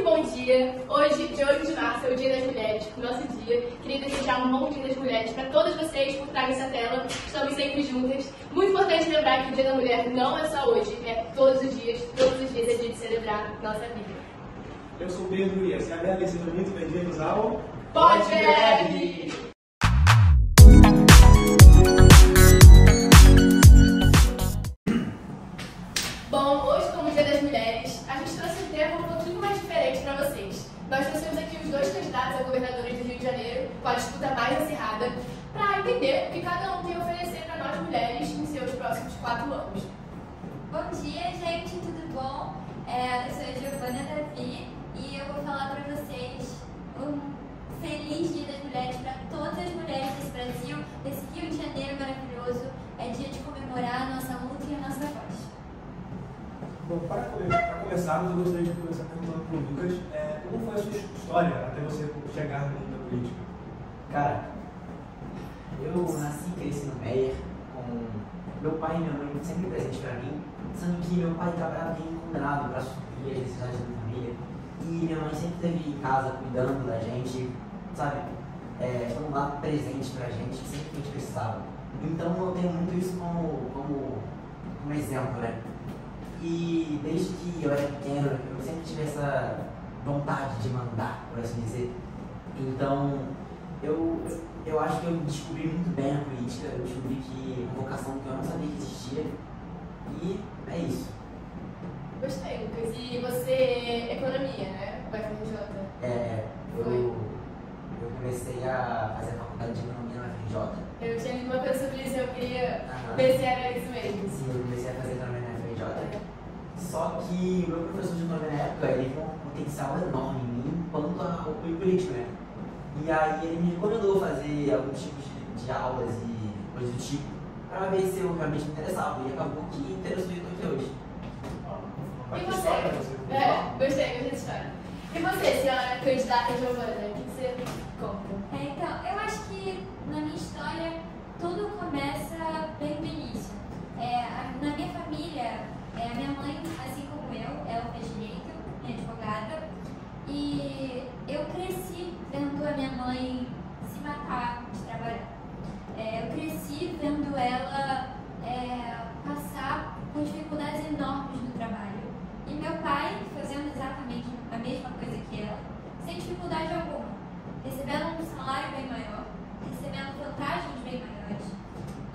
muito bom dia. Hoje, dia 8 de março, é o Dia das Mulheres, o nosso dia. Queria desejar um bom Dia das Mulheres para todas vocês por trás dessa tela. Estamos sempre juntas. Muito importante lembrar que o Dia da Mulher não é só hoje, é todos os dias é dia de celebrar nossa vida. Eu sou o Pedro e essa é a Bela e sejam muito bem-vindos ao Pode BR! Bom, hoje, como Dia das Mulheres, a gente trouxe um tema um pouquinho mais diferente para vocês. Nós trouxemos aqui os dois candidatos a governadores do Rio de Janeiro, com a disputa mais acirrada, para entender o que cada um tem a oferecer para nós mulheres em seus próximos 4 anos. Bom dia, gente, tudo bom? Eu sou a Giovana Davi e eu vou falar para vocês um feliz Dia das Mulheres para todas as mulheres desse Brasil, desse Rio de Janeiro maravilhoso. É dia de comemorar a nossa luta e a nossa voz. Bom, para começarmos, eu gostaria de começar perguntando para o Lucas como foi a sua história até você chegar no mundo da política? Cara, eu nasci e cresci no Meyer, com meu pai e minha mãe sempre presentes para mim, sendo que meu pai trabalhava bem condenado para suprir as necessidades da minha família, e minha mãe sempre esteve em casa cuidando da gente, sabe? Foi um lado presente pra gente, sempre que a gente precisava. Então eu tenho muito isso como exemplo, né? E desde que eu era pequeno, eu sempre tive essa vontade de mandar, por assim dizer. Então, eu acho que eu descobri muito bem a política, eu descobri que uma vocação que eu não sabia que existia. E é isso. Gostei, Lucas. E você, economia, né? UFRJ? Eu comecei a fazer a faculdade de economia na UFRJ. Eu tinha lido uma coisa sobre isso, eu queria ver se era isso mesmo. Sim, eu comecei a fazer economia na UFRJ. Só que o meu professor de economia na época, ele viu um potencial enorme em mim quanto ao político, né? E aí ele me recomendou fazer algum tipo de aulas e coisas do tipo, para ver se eu realmente me interessava. E acabou que me interessou e eu tô aqui hoje. E você? Gostei dessa história. E você, senhora candidata Giovana, o que você conta? Então, eu acho que na minha história tudo começa bem do início. Na minha família, a minha mãe, assim como eu, ela fez direito, é advogada, e eu cresci vendo a minha mãe se matar de trabalhar. Eu cresci vendo ela passar por dificuldades enormes no trabalho. E meu pai fazendo exatamente a mesma coisa que ela, sem dificuldade alguma, recebendo um salário bem maior, recebendo vantagens bem maiores.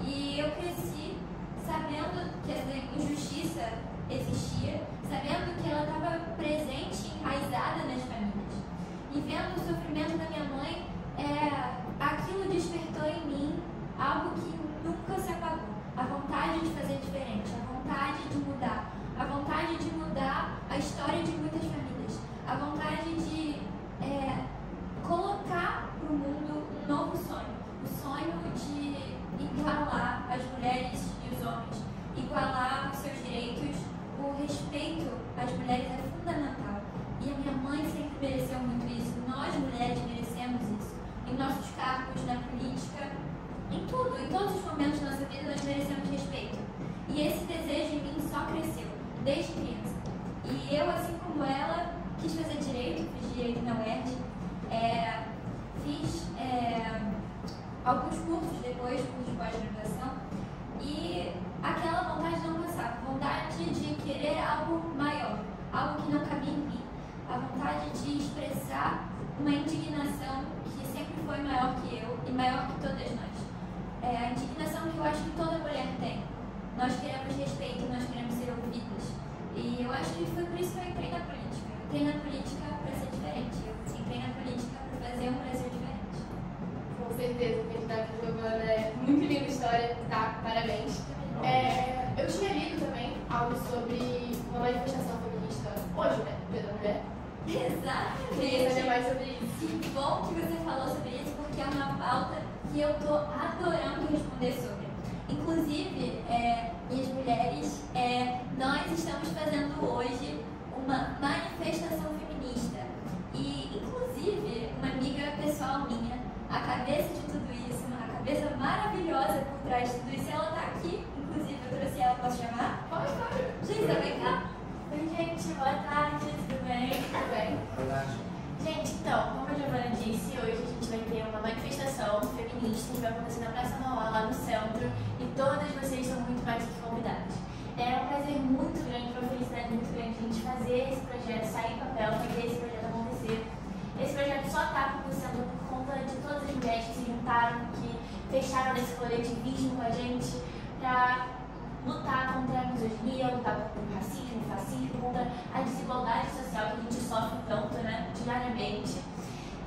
E eu cresci sabendo que essa injustiça existia, sabendo que ela estava presente, enraizada nas famílias. E vendo o sofrimento da minha mãe, aquilo despertou em mim algo que nunca se apagou. A vontade de fazer diferente, a vontade de mudar, a vontade de mudar a história de muitas famílias, a vontade de colocar para o mundo um novo sonho, o sonho de igualar as mulheres e os homens, igualar os seus direitos. O respeito às mulheres é fundamental e a minha mãe sempre mereceu muito isso. Nós mulheres merecemos isso em nossos cargos, na política, em tudo, em todos os momentos da nossa vida nós merecemos respeito. E esse desejo em mim só cresceu desde criança. E eu, assim como ela, quis fazer direito, fiz direito na UERJ, fiz alguns cursos depois, cursos de pós-graduação, e aquela vontade não passava, vontade de querer algo maior, algo que não cabia em mim, a vontade de expressar uma indignação que sempre foi maior que eu e maior que todas nós. A indignação que eu acho que toda mulher tem. Nós queremos respeito, nós queremos ser ouvidas. E eu acho que foi por isso que eu entrei na política. Eu entrei na política para ser diferente. Eu entrei na política para fazer um Brasil diferente. Com certeza, a candidata Giovana é muito linda a história, tá? Parabéns. Eu tinha lido também algo sobre uma manifestação feminista hoje, né? Dia da Mulher. Exatamente. Queria saber mais sobre isso. Que bom que você falou sobre isso, porque é uma pauta que eu tô adorando responder sobre. Inclusive, minhas mulheres, nós estamos fazendo hoje uma manifestação feminista. E, inclusive, uma amiga pessoal minha, a cabeça de tudo isso, uma cabeça maravilhosa por trás de tudo isso, ela tá aqui. Inclusive, eu trouxe ela, posso chamar? Pode. Geisa, vem cá. Oi, gente, boa tarde, tudo bem? Tudo bem. manifestação feminista que vai acontecer na Praça Mauá, lá no centro, e todas vocês são muito mais que convidadas. É um prazer muito grande, uma felicidade muito grande a gente fazer esse projeto sair em papel, fazer esse projeto acontecer. Esse projeto só está acontecendo por conta de todas as mulheres que se juntaram, que fecharam nesse coletivismo com a gente para lutar contra a misoginia, lutar contra o racismo, o fascismo, contra a desigualdade social que a gente sofre tanto, né, diariamente.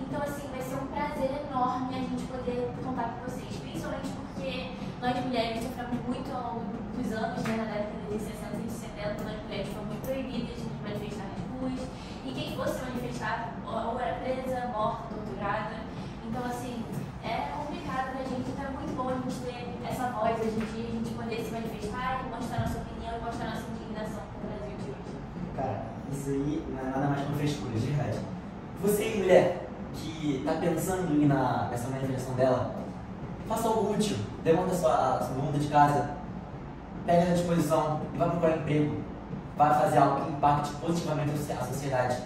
Então, assim, vai ser um prazer enorme a gente poder contar com vocês, principalmente porque nós mulheres sofremos muito ao longo dos anos, né, na década de 60 e de 70, nós mulheres fomos muito proibidas de nos manifestar nas ruas, e quem fosse manifestar ou era presa, morta, torturada. Então, assim, é complicado pra gente, então é muito bom a gente ter essa voz hoje em dia, a gente poder se manifestar e mostrar nossa opinião e mostrar nossa indignação com o Brasil de hoje. Cara, isso aí não é nada mais que uma frescura, de verdade. Você aí, mulher, que tá pensando em ir nessa manifestação dela, faça algo útil, levanta sua bunda de casa, pega essa disposição e vai procurar emprego, vai fazer algo que impacte positivamente a sociedade.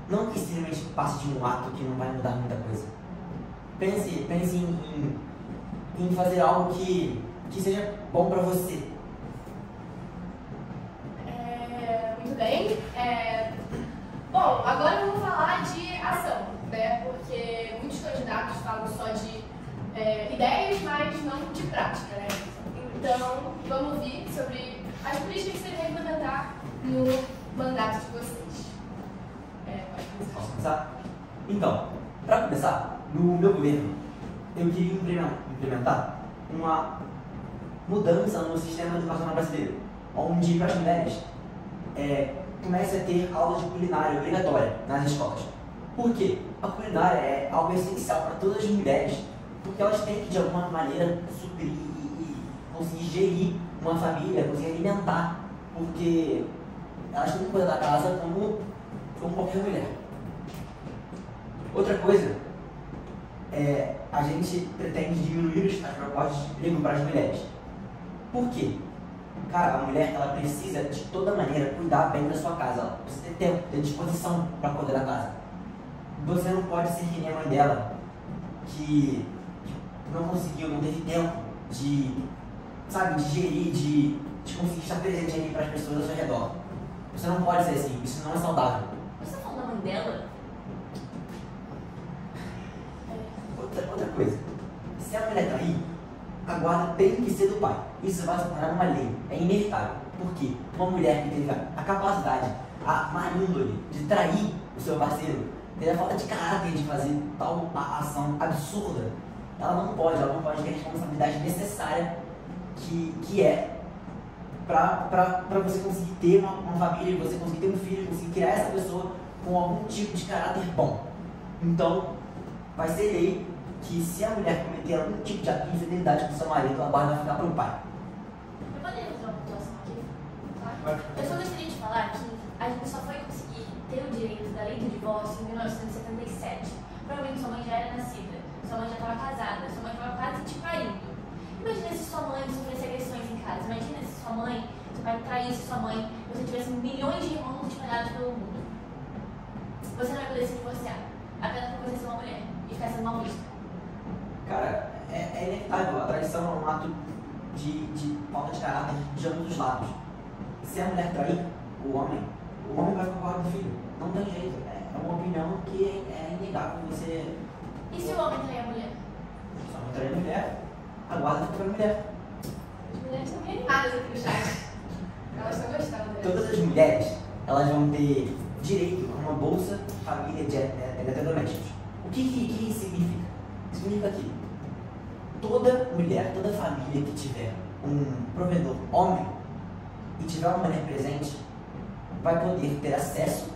Não que simplesmente passe de um ato que não vai mudar muita coisa. Pense em fazer algo que seja bom pra você. Muito bem. Bom, agora vamos falar de ação, né? Porque muitos candidatos falam só de ideias, mas não de prática, né? Então, vamos ouvir sobre as políticas que vocês devem implementar no mandato de vocês. Posso começar? Então, para começar, no meu governo, eu queria implementar uma mudança no sistema educacional brasileiro, onde para as mulheres comece a ter aula de culinária obrigatória nas escolas. Por quê? A culinária é algo essencial para todas as mulheres, porque elas têm que, de alguma maneira, suprir e conseguir gerir uma família, conseguir alimentar, porque elas têm que cuidar da casa como qualquer mulher. Outra coisa a gente pretende diminuir as propostas de emprego para as mulheres. Por quê? Cara, a mulher ela precisa de toda maneira cuidar bem da sua casa, ela precisa ter tempo, ter disposição para cuidar da casa. Você não pode ser que nem a mãe dela, que não conseguiu, não teve tempo de gerir, de conseguir estar presente ali para as pessoas ao seu redor. Você não pode ser assim, isso não é saudável. Você tá falando da mãe dela? Outra coisa, se a mulher trair, a guarda tem que ser do pai. Isso vai se tornar uma lei, é inevitável. Por quê? Uma mulher que teve a capacidade, a má índole de trair o seu parceiro, teve a falta de caráter de fazer tal ação absurda, ela não pode ter a responsabilidade necessária que é para você conseguir ter uma família, você conseguir ter um filho, conseguir criar essa pessoa com algum tipo de caráter bom. Então, vai ser lei que se a mulher cometer algum tipo de ato de infidelidade com seu marido, a guarda vai ficar para o pai. Eu poderia fazer uma pontuação aqui? Tá? Eu só gostaria de falar que a gente só foi conseguir ter o direito da lei do divórcio em 1977. Provavelmente sua mãe já era nascida, sua mãe já estava casada, sua mãe estava quase te parindo. Imagina se sua mãe sofresse agressões em casa, imagina se sua mãe, seu pai traísse sua mãe, você tivesse milhões de irmãos espalhados pelo mundo. Você não vai poder se divorciar, apenas por você ser uma mulher e ficar sendo mal vista. Cara, é inevitável. A traição é um ato de falta de caráter de ambos os lados. Se a mulher trair o homem vai ficar com a guarda do filho. Não tem jeito. É uma opinião que é inegável. Você. E se o homem trair a mulher? Se o homem trair a mulher, a guarda fica com a mulher. As mulheres estão reanimadas aqui no chat. Elas estão gostando. Todas as mulheres, elas vão ter direito a uma bolsa família de eletrodomésticos. O que significa? Significa que toda mulher, toda família que tiver um provedor homem e tiver uma mulher presente, vai poder ter acesso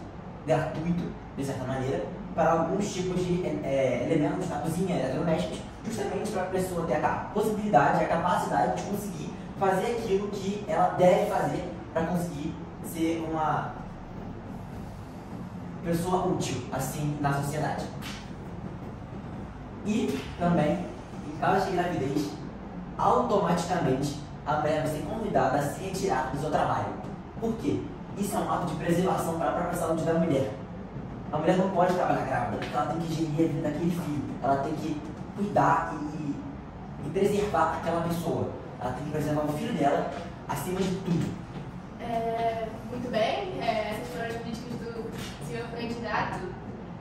gratuito, de certa maneira, para alguns tipos de elementos da cozinha, eletrodomésticos, justamente para a pessoa ter a possibilidade, a capacidade de conseguir fazer aquilo que ela deve fazer para conseguir ser uma pessoa útil, assim, na sociedade. E também, em caso de gravidez, automaticamente a mulher vai ser convidada a se retirar do seu trabalho. Por quê? Isso é um ato de preservação para a própria saúde da mulher. A mulher não pode trabalhar grávida, porque ela tem que gerir a vida daquele filho. Ela tem que cuidar e preservar aquela pessoa. Ela tem que preservar o filho dela acima de tudo. Muito bem, essas foram as políticas do senhor candidato.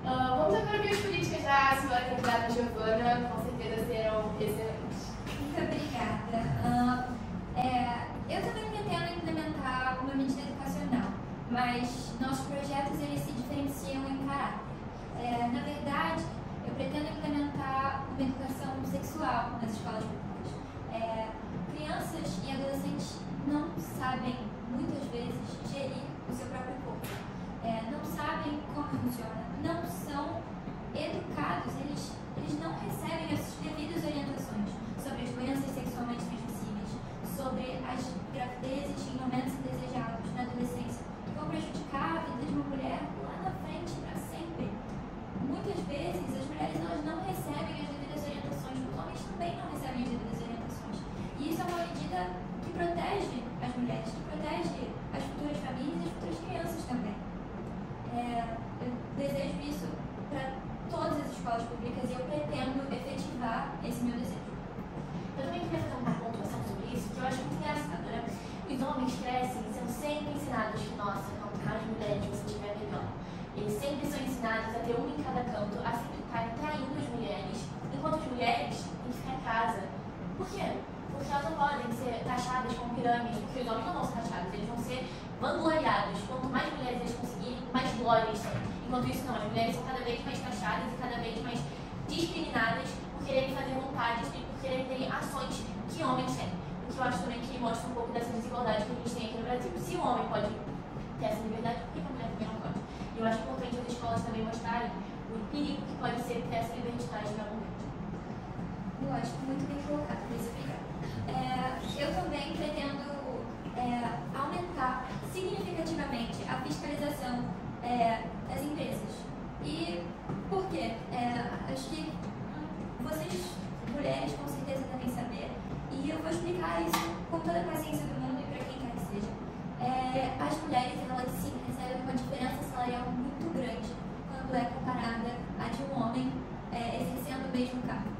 Vamos agora ver as políticas da senhora candidata Giovana, com certeza serão excelentes. Muito obrigada. Eu também pretendo implementar uma medida educacional, mas nossos projetos eles se diferenciam em caráter. Na verdade, eu pretendo implementar uma educação sexual nas escolas públicas. Crianças e adolescentes não sabem, muitas vezes, gerir o seu próprio corpo. Não sabem como funciona, não são educados, eles não recebem as devidas orientações sobre as doenças sexualmente transmissíveis, sobre as gravidezes em momentos indesejados na adolescência, que vão prejudicar a vida de uma mulher lá na frente para sempre. Muitas vezes as mulheres elas não recebem as devidas orientações, os homens também não recebem as devidas orientações. E isso é uma medida que protege as mulheres, que protege as futuras famílias e as futuras crianças também. Eu desejo isso para todas as escolas públicas e eu pretendo efetivar esse meu desejo. Eu também queria fazer uma pontuação sobre isso, que eu acho muito engraçado, né? Os homens crescem sendo sempre ensinados que, nossa, quanto mais mulheres você tiver, melhor. Eles sempre são ensinados a ter uma em cada canto, a sempre estarem traindo as mulheres, enquanto as mulheres têm que ficar em casa. Por quê? Porque elas não podem ser taxadas como pirâmides, porque os homens não vão ser taxados, eles vão ser vangloriados. Quanto mais mulheres eles conseguirem, mais glória eles têm. Enquanto isso, não, as mulheres são cada vez mais taxadas e cada vez mais discriminadas por quererem fazer vontades e por quererem ter ações que homens têm. O que eu acho também que mostra um pouco dessa desigualdade que a gente tem aqui no Brasil. Se o homem pode ter essa liberdade, por que a mulher também não pode? E eu acho importante as escolas também mostrarem o perigo que pode ser ter essa liberdade em algum momento. Lógico, muito bem colocado, Luísa, obrigada. Eu também pretendo aumentar significativamente a fiscalização das empresas. E por quê? Acho que vocês, mulheres, com certeza devem saber, e eu vou explicar isso com toda a paciência do mundo e para quem quer que seja. As mulheres, elas sim recebem uma diferença salarial muito grande quando é comparada a de um homem exercendo o mesmo cargo.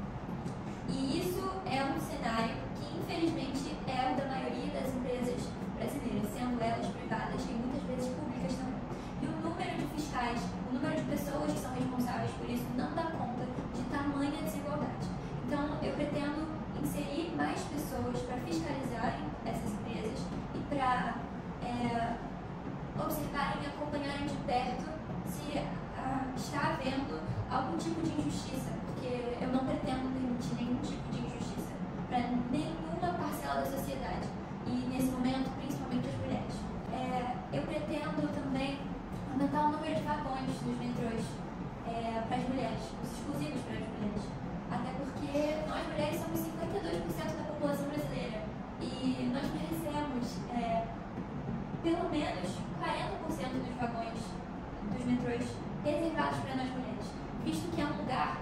E isso é um cenário que, infelizmente, é o da maioria das empresas brasileiras, sendo elas privadas e muitas vezes públicas também. E o número de fiscais, o número de pessoas que são responsáveis por isso não dá conta de tamanha desigualdade. Então, eu pretendo inserir mais pessoas para fiscalizarem essas empresas e para observarem e acompanharem de perto se está havendo algum tipo de injustiça, porque eu não pretendo permitir nenhum tipo de injustiça para nenhuma parcela da sociedade e, nesse momento, principalmente as mulheres. Eu pretendo também aumentar o número de vagões nos metrôs para as mulheres, os exclusivos para as mulheres. Até porque nós mulheres somos 52% da população brasileira e nós merecemos pelo menos 40% dos vagões dos metrôs reservados para nós mulheres, visto que é um lugar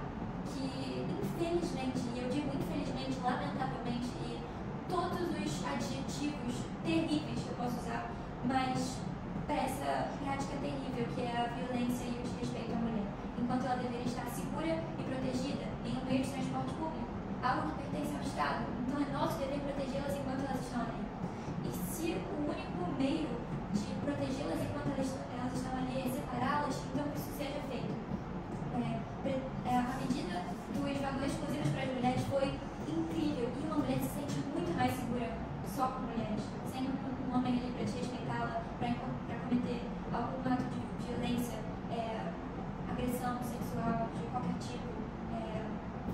que, infelizmente, e eu digo infelizmente, lamentavelmente, e todos os adjetivos terríveis que eu posso usar, mas para essa prática terrível que é a violência e o desrespeito à mulher, enquanto ela deveria estar segura e protegida em um meio de transporte público, algo que pertence ao Estado. Então é nosso dever protegê-las enquanto elas estão ali. E se o único meio de protegê-las enquanto elas estão ali é separá-las, então que isso seja feito. A medida dos vagões exclusivos para as mulheres foi incrível e uma mulher se sente muito mais segura só com mulheres, sem um homem ali para desrespeitá-la, para cometer algum ato de violência, agressão sexual de qualquer tipo,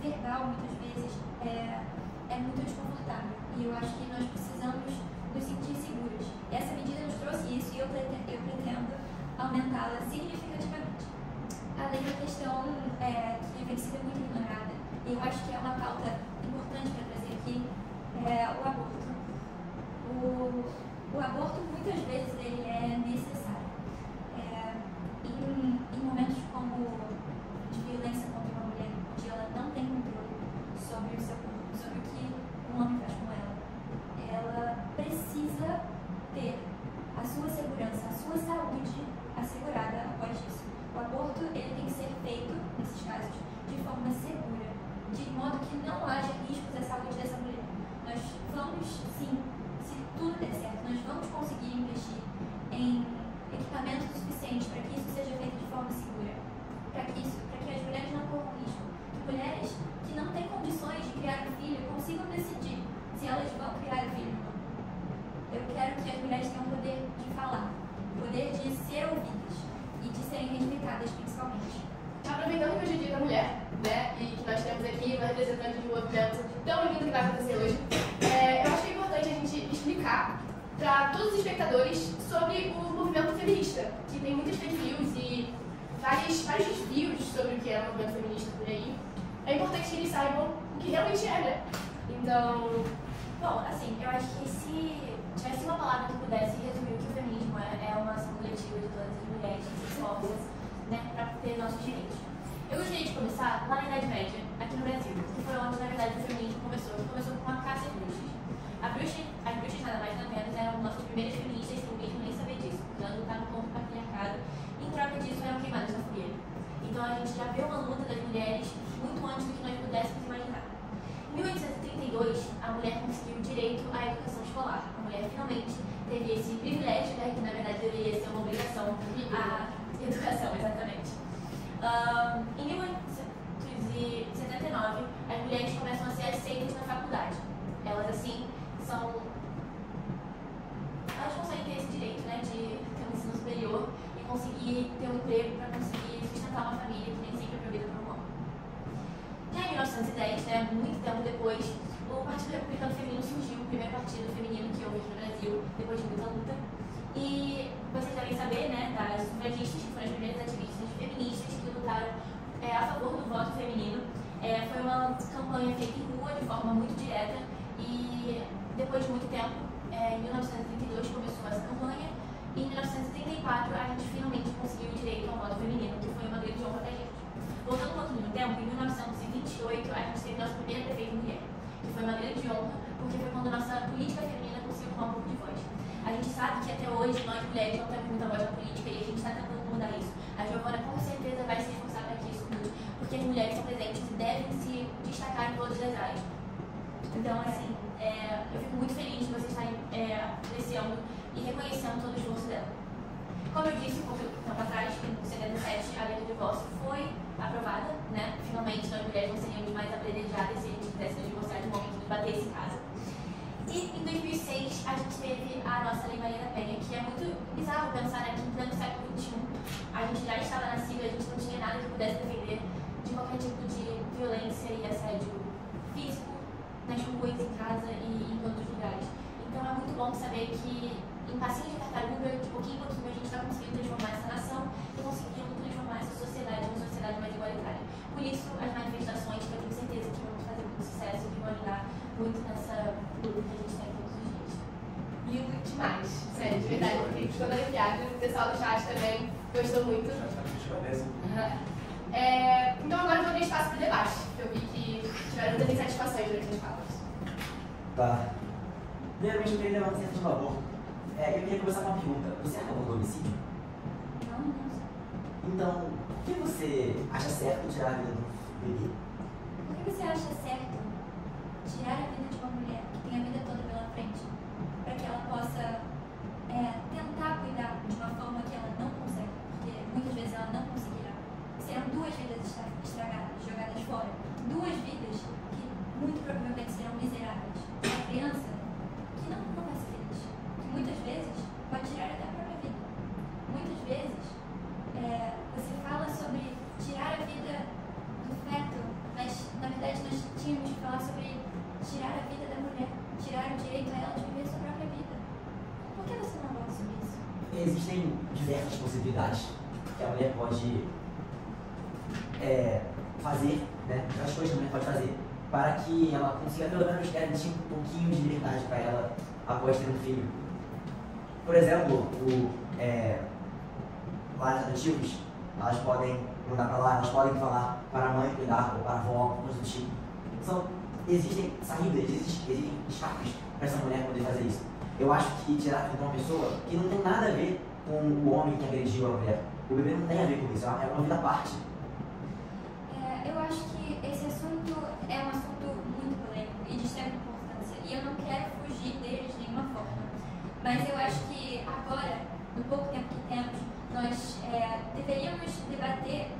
verbal muitas vezes, é muito desconfortável. E eu acho que nós precisamos nos sentir seguros. E essa medida nos trouxe isso e eu pretendo aumentá-la significativamente. Além da questão que vem sendo muito ignorada, e eu acho que é uma pauta importante para trazer aqui, o aborto. O aborto, muitas vezes, ele é necessário. Em momentos como de violência contra uma mulher, onde ela não tem controle sobre o seu corpo, sobre o que um homem faz com ela, ela precisa ter a sua segurança, a sua saúde assegurada após isso. O aborto ele tem que ser feito, nesses casos, de forma segura, de modo aqui, uma representante de um movimento tão lindo que vai acontecer hoje. Eu acho que é importante a gente explicar para todos os espectadores sobre o movimento feminista, que tem muitos perfis e vários desvios sobre o que é o movimento feminista por aí. É importante que eles saibam o que realmente é, né? Então, bom, assim, eu acho que se tivesse uma palavra que pudesse resumir o que o feminismo é uma ação coletiva de todas as mulheres que se esforçam, né, para ter nossos direitos. Eu gostaria de começar lá na Idade Média, aqui no Brasil, que foi onde, na verdade, o feminismo começou. Começou com a caça às bruxas. As bruxas, nada mais nada menos, eram nossas primeiras feministas, sem mesmo nem saber disso, porque elas lutaram contra o patriarcado e, em troca disso, eram queimadas na fogueira. Então, a gente já vê uma luta das mulheres muito antes do que nós pudéssemos imaginar. Em 1832, a mulher conseguiu o direito à educação escolar. A mulher finalmente teve esse privilégio, né, que na verdade deveria ser uma obrigação, a educação, exatamente. Em 1879, as mulheres começam a ser aceitas na faculdade. Elas, assim, elas conseguem ter esse direito, né, de ter um ensino superior e conseguir ter um emprego para conseguir sustentar uma família que nem sempre é provida por um homem. Já em 1910, né, muito tempo depois, o Partido Republicano Feminino surgiu, o primeiro partido feminino que houve no Brasil, depois de muita luta. E vocês devem saber, né, das sufragistas, que foram as primeiras ativistas feministas que lutaram a favor do voto feminino. Foi uma campanha feita em rua, de forma muito direta, e depois de muito tempo, em 1932 começou essa campanha, e em 1934 a gente finalmente conseguiu o direito ao voto feminino, que foi uma grande honra pra gente. Voltando um pouquinho no tempo, em 1928 a gente teve nossa primeira prefeita mulher, que foi uma grande honra, porque foi quando a nossa política feminina conseguiu tomar um pouco de voz. A gente sabe que até hoje nós mulheres não temos muita voz na política e a gente está tentando mudar isso. A Giovana com certeza vai se esforçar para que isso mude, porque as mulheres são presentes e devem se destacar em todas as áreas. Então, assim, eu fico muito feliz de vocês estarem apreciando e reconhecendo todo o esforço dela. Como eu disse um pouco tempo atrás, em 77, a lei do divórcio foi aprovada, né? Finalmente, nós mulheres não seríamos mais apedrejadas se a gente quisesse nos divorciar de um homem que nos batesse em casa. E em 2006, a gente teve a nossa Lei Maria da Penha, que é muito bizarro pensar aqui em pleno século XXI. A gente já estava nascido, a gente não tinha nada que pudesse defender de qualquer tipo de violência e assédio físico, nas ruas, em casa e em todos os lugares. Então é muito bom saber que em passinhos de tartaruga, de pouquinho em pouquinho, a gente está conseguindo transformar essa nação e conseguindo transformar essa sociedade em uma sociedade mais igualitária. Por isso, as manifestações, que eu tenho certeza que vão fazer muito sucesso e que vão ajudar muito nessa luta que a gente tem todos os dias. lindo demais, sério, de verdade. Fiquei toda arrepiada. O pessoal do chat também gostou muito. Então agora eu vou abrir espaço para o debate. Eu vi que tiveram muitas insatisfações durante as falas. Tá. Primeiramente, eu queria levantar a questão do aborto. Eu queria começar com uma pergunta. Você é a favor do homicídio? Não, não sei. Então, por que você acha certo tirar a vida do bebê? Por que você acha certo tirar a vida de uma mulher que tem a vida toda pela frente, para que ela possa tentar cuidar de uma forma que ela não consegue? Porque muitas vezes ela não conseguirá. Serão duas vidas estragadas, jogadas fora. Duas vidas que muito provavelmente serão miseráveis. Uma criança que não vai ser feliz. Que muitas vezes pode tirar até a própria vida. Muitas vezes você fala sobre tirar a vida do feto, mas na verdade nós tínhamos que falar sobre tirar a vida da mulher, tirar o direito a ela de viver sua própria vida. Por que você não fala sobre isso? Existem diversas possibilidades que a mulher pode fazer, né? As coisas que a mulher pode fazer para que ela consiga pelo menos garantir um pouquinho de liberdade para ela após ter um filho. Por exemplo, lares adotivos, elas podem mudar para lá, elas podem falar para a mãe cuidar ou para a avó, coisa do tipo. Existem saídas, existem escapes para essa mulher poder fazer isso. Eu acho que tirar a vida de uma pessoa que não tem nada a ver com o homem que agrediu a mulher. O bebê não tem a ver com isso, é uma vida à parte. Eu acho que esse assunto é um assunto muito polêmico e de extrema importância. E eu não quero fugir dele de nenhuma forma. Mas eu acho que agora, no pouco tempo que temos, nós deveríamos debater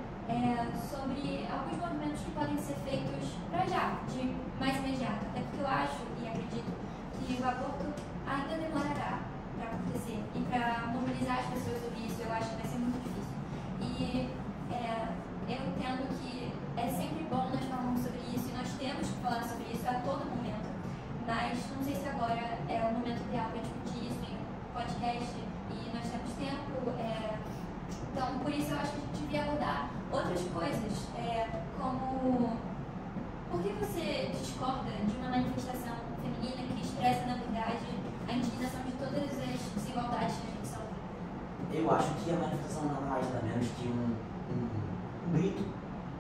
sobre alguns movimentos que podem ser feitos para já, de mais imediato. Até porque eu acho e acredito que o aborto ainda demorará para acontecer. E para mobilizar as pessoas sobre isso, eu acho que vai ser muito difícil. E eu entendo que é sempre bom nós falarmos sobre isso e acho que a gente devia abordar outras coisas, como por que você discorda de uma manifestação feminina que expressa, na verdade, a indignação de todas as desigualdades que a gente sofre? Eu acho que a manifestação não é mais nada menos que um grito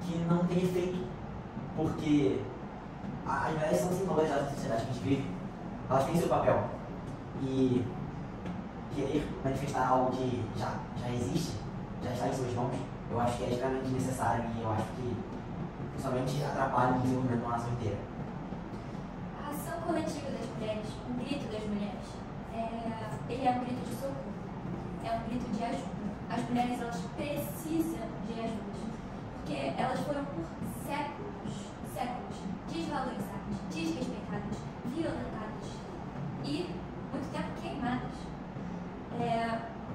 que não tem efeito, porque as mulheres são assim valorizadas na sociedade que a gente vive, elas têm seu papel, e querer manifestar algo que já existe, já está em suas mãos, eu acho que é extremamente necessário e eu acho que somente atrapalha o desenvolvimento de uma nação inteira. A ação coletiva das mulheres, o grito das mulheres, ele é um grito de socorro, é um grito de ajuda. As mulheres, elas precisam de ajuda, porque elas foram por séculos desvalorizadas, desrespeitadas, violentadas e muito tempo queimadas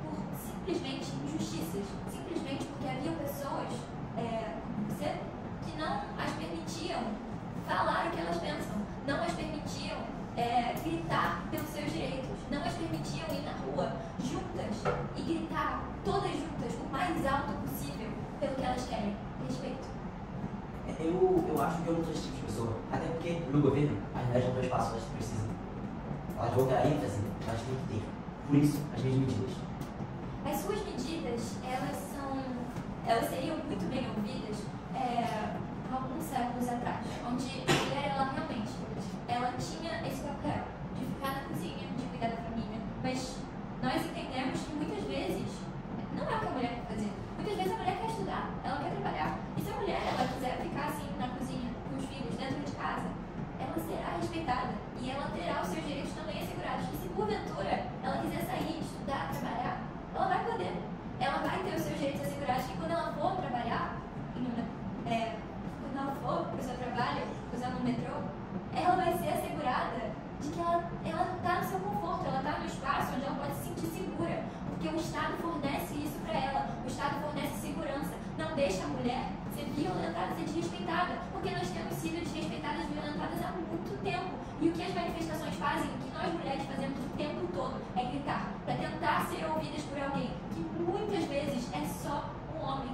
por simplesmente injustiças, simplesmente porque haviam pessoas como você que não as permitiam falar o que elas pensam, não as permitiam gritar pelos seus direitos, não as permitiam ir na rua juntas e gritar todas juntas o mais alto possível pelo que elas querem. Respeito. Eu acho que eu não sou esse tipo de pessoa, até porque no governo as mulheres não têm o espaço que elas precisam. Elas vão ter a ênfase, elas têm que ter. Por isso, as minhas medidas. As suas medidas, elas seriam muito bem ouvidas alguns séculos atrás, onde a mulher, ela realmente, ela tinha esse papel de ficar na cozinha, de cuidar da família, mas nós entendemos que muitas vezes não é o que a mulher quer fazer. Muitas vezes a mulher quer estudar, ela quer trabalhar. E se a mulher, ela quiser ficar assim na cozinha, com os filhos, dentro de casa, ela será respeitada e ela terá os seus direitos também assegurados. E se porventura ela quiser sair, estudar, trabalhar, ela vai poder. Ela vai ter os seus direitos assegurados e quando ela for trabalhar, quando ela for para o seu trabalho, usando o metrô, ela vai ser assegurada de que ela está no seu conforto, ela está no espaço onde ela pode se sentir segura, porque o Estado fornece isso para ela, o Estado fornece segurança, não deixa a mulher ser violentada, ser desrespeitada, porque nós temos sido desrespeitadas e violentadas há muito tempo. E o que as manifestações fazem, o que nós mulheres fazemos o tempo todo, é gritar, para tentar ser ouvidas por alguém, que muitas vezes é só um homem,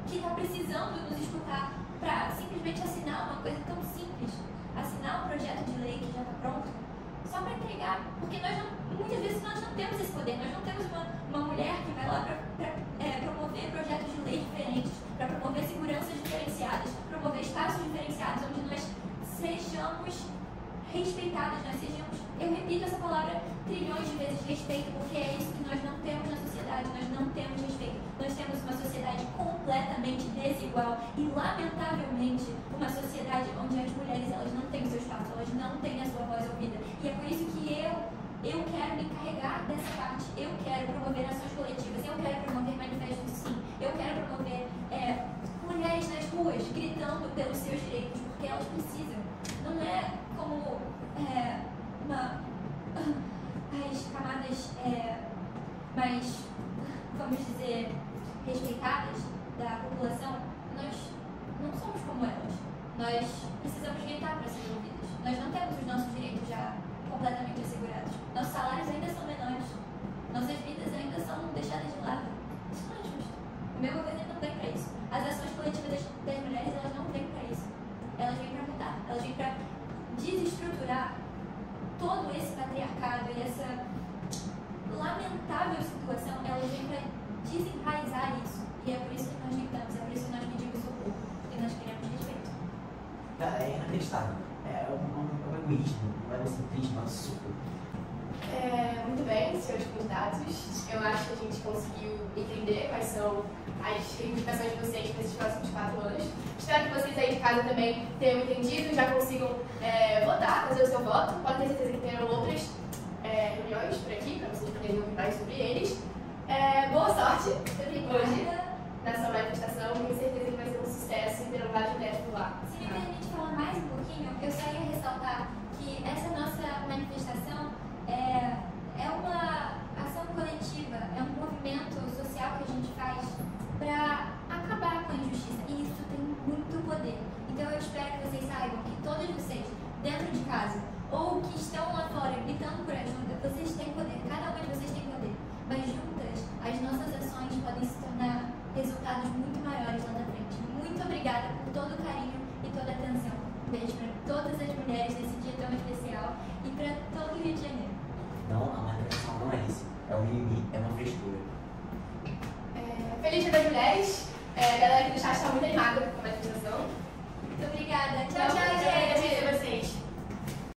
que está precisando nos escutar, para simplesmente assinar uma coisa tão simples, assinar um projeto de lei que já está pronto, só para entregar, porque muitas vezes nós não temos esse poder, nós não temos uma mulher que vai lá para promover projetos de lei diferentes, para promover seguranças diferenciadas, promover espaços diferenciados, onde nós sejamos respeitadas, nós sejamos, eu repito essa palavra trilhões de vezes, respeito, porque é isso que nós não temos na sociedade, nós não temos respeito, nós temos uma sociedade completamente desigual e lamentavelmente uma sociedade onde as mulheres, elas não têm o seu espaço, elas não têm a sua voz ouvida, e é por isso que eu quero me encarregar dessa parte, eu quero promover ações coletivas, eu quero promover manifestos sim, eu quero promover mulheres nas ruas gritando pelos seus direitos, porque elas precisam, não é como as camadas mais, vamos dizer, respeitadas da população, nós não somos como elas, nós precisamos gritar para ser ouvidas, nós não temos os nossos direitos já completamente assegurados. Nossos salários ainda são menores. Nossas vidas ainda são deixadas de lado. Isso não é justo. O meu governo não vem para isso. As ações coletivas das mulheres, elas não vêm para isso. Elas vêm para mudar. Elas vêm para desestruturar todo esse patriarcado e essa lamentável situação. Elas vêm para desenraizar isso. E é por isso que nós gritamos. É por isso que nós pedimos socorro. Porque nós queremos respeito. É inacreditável. É um egoísmo, um egocentrismo absurdo. Muito bem, senhores candidatos. Eu acho que a gente conseguiu entender quais são as reivindicações de vocês para esses próximos 4 anos. Espero que vocês aí de casa também tenham entendido, já consigam votar, fazer o seu voto. Podem ter certeza que terão outras reuniões por aqui, para vocês poderem ouvir mais sobre eles. Boa sorte hoje nessa manifestação. Tenho certeza que vai ser um sucesso e terão vários netos por lá. Se me permite falar mais um pouquinho, eu só ia ressaltar que essa nossa manifestação é uma ação coletiva, é um movimento social que a gente faz para acabar com a injustiça. E isso tem muito poder. Então eu espero que vocês saibam que todos vocês, dentro de casa, ou que estão lá fora gritando por ajuda, vocês têm poder, cada um de vocês tem poder. Mas juntas, as nossas ações podem se tornar resultados muito maiores lá na frente. Muito obrigada por todo o carinho e toda a atenção. Um beijo para todas as mulheres nesse dia tão especial e para todo o Rio de Janeiro. Não, a manifestação não é isso. É um mimimi, é uma frescura. Feliz Dia das Mulheres. A galera aqui do chat está muito animada com a manifestação.